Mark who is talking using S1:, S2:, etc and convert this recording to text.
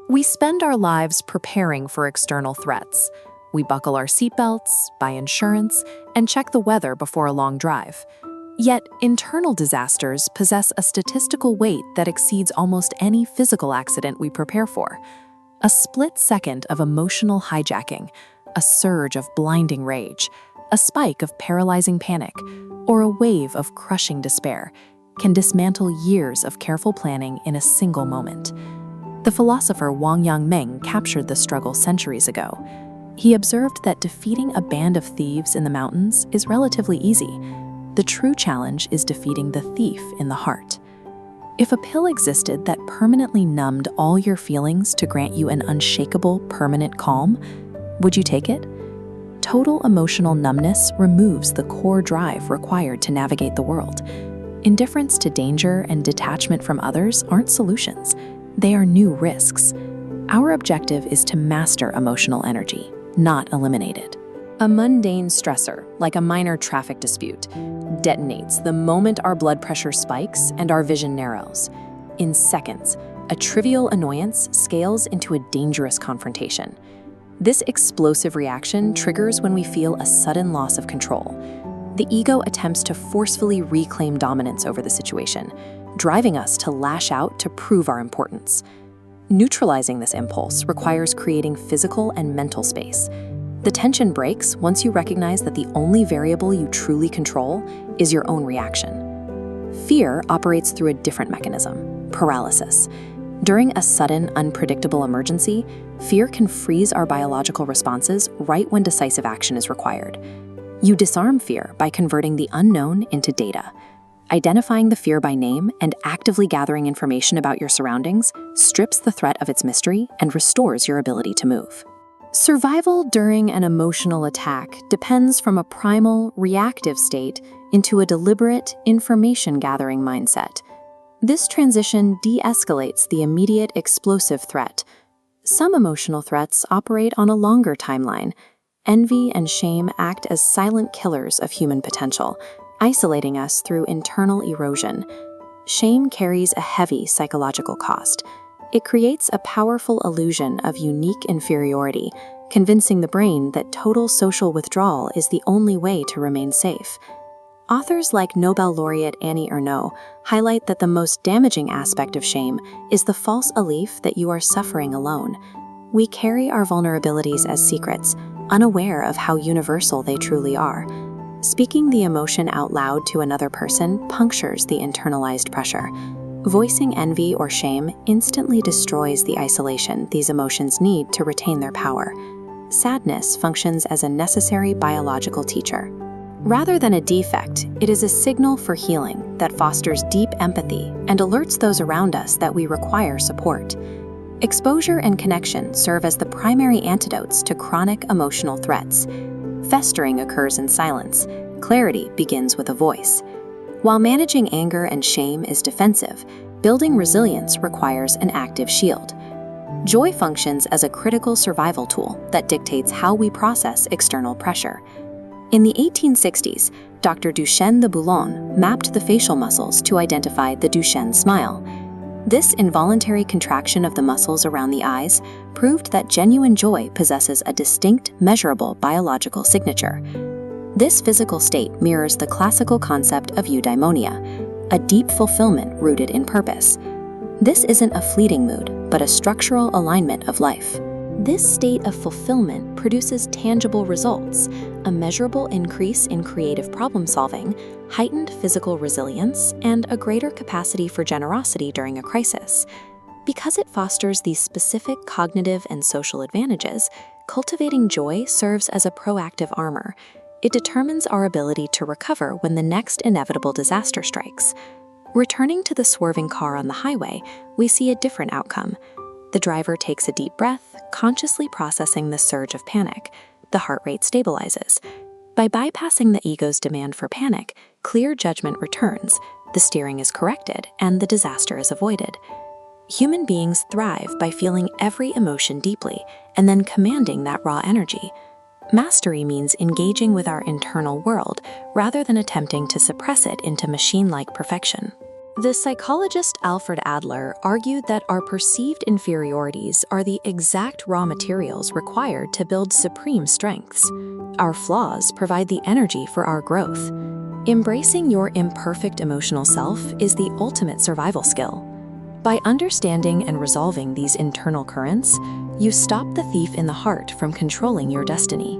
S1: We spend our lives preparing for external threats. We buckle our seatbelts, buy insurance, and check the weather before a long drive. Yet, internal disasters possess a statistical weight that exceeds almost any physical accident we prepare for. A split second of emotional hijacking, a surge of blinding rage, a spike of paralyzing panic, or a wave of crushing despair can dismantle years of careful planning in a single moment. The philosopher Wang Yangming captured the struggle centuries ago. He observed that defeating a band of thieves in the mountains is relatively easy. The true challenge is defeating the thief in the heart. If a pill existed that permanently numbed all your feelings to grant you an unshakable, permanent calm, would you take it? Total emotional numbness removes the core drive required to navigate the world. Indifference to danger and detachment from others aren't solutions. They are new risks. Our objective is to master emotional energy, not eliminate it. A mundane stressor, like a minor traffic dispute, detonates the moment our blood pressure spikes and our vision narrows. In seconds, a trivial annoyance scales into a dangerous confrontation. This explosive reaction triggers when we feel a sudden loss of control. The ego attempts to forcefully reclaim dominance over the situation, driving us to lash out to prove our importance. Neutralizing this impulse requires creating physical and mental space. The tension breaks once you recognize that the only variable you truly control is your own reaction. Fear operates through a different mechanism: paralysis. During a sudden, unpredictable emergency, fear can freeze our biological responses right when decisive action is required. You disarm fear by converting the unknown into data. Identifying the fear by name and actively gathering information about your surroundings strips the threat of its mystery and restores your ability to move. Survival during an emotional attack depends from a primal, reactive state into a deliberate, information-gathering mindset. This transition de-escalates the immediate explosive threat. Some emotional threats operate on a longer timeline. Envy and shame act as silent killers of human potential, isolating us through internal erosion. Shame carries a heavy psychological cost. It creates a powerful illusion of unique inferiority, convincing the brain that total social withdrawal is the only way to remain safe. Authors like Nobel laureate Annie Ernaux highlight that the most damaging aspect of shame is the false belief that you are suffering alone. We carry our vulnerabilities as secrets, unaware of how universal they truly are. Speaking the emotion out loud to another person punctures the internalized pressure. Voicing envy or shame instantly destroys the isolation these emotions need to retain their power. Sadness functions as a necessary biological teacher. Rather than a defect, it is a signal for healing that fosters deep empathy and alerts those around us that we require support. Exposure and connection serve as the primary antidotes to chronic emotional threats. Festering occurs in silence. Clarity begins with a voice. While managing anger and shame is defensive, building resilience requires an active shield. Joy functions as a critical survival tool that dictates how we process external pressure. In the 1860s, Dr. Duchenne de Boulogne mapped the facial muscles to identify the Duchenne smile. This involuntary contraction of the muscles around the eyes proved that genuine joy possesses a distinct, measurable biological signature. This physical state mirrors the classical concept of eudaimonia, a deep fulfillment rooted in purpose. This isn't a fleeting mood, but a structural alignment of life. This state of fulfillment produces tangible results: a measurable increase in creative problem-solving, heightened physical resilience, and a greater capacity for generosity during a crisis. Because it fosters these specific cognitive and social advantages, cultivating joy serves as a proactive armor. It determines our ability to recover when the next inevitable disaster strikes. Returning to the swerving car on the highway, we see a different outcome. The driver takes a deep breath, consciously processing the surge of panic. The heart rate stabilizes. By bypassing the ego's demand for panic, clear judgment returns, the steering is corrected, and the disaster is avoided. Human beings thrive by feeling every emotion deeply and then commanding that raw energy. Mastery means engaging with our internal world rather than attempting to suppress it into machine-like perfection. The psychologist Alfred Adler argued that our perceived inferiorities are the exact raw materials required to build supreme strengths. Our flaws provide the energy for our growth. Embracing your imperfect emotional self is the ultimate survival skill. By understanding and resolving these internal currents, you stop the thief in the heart from controlling your destiny.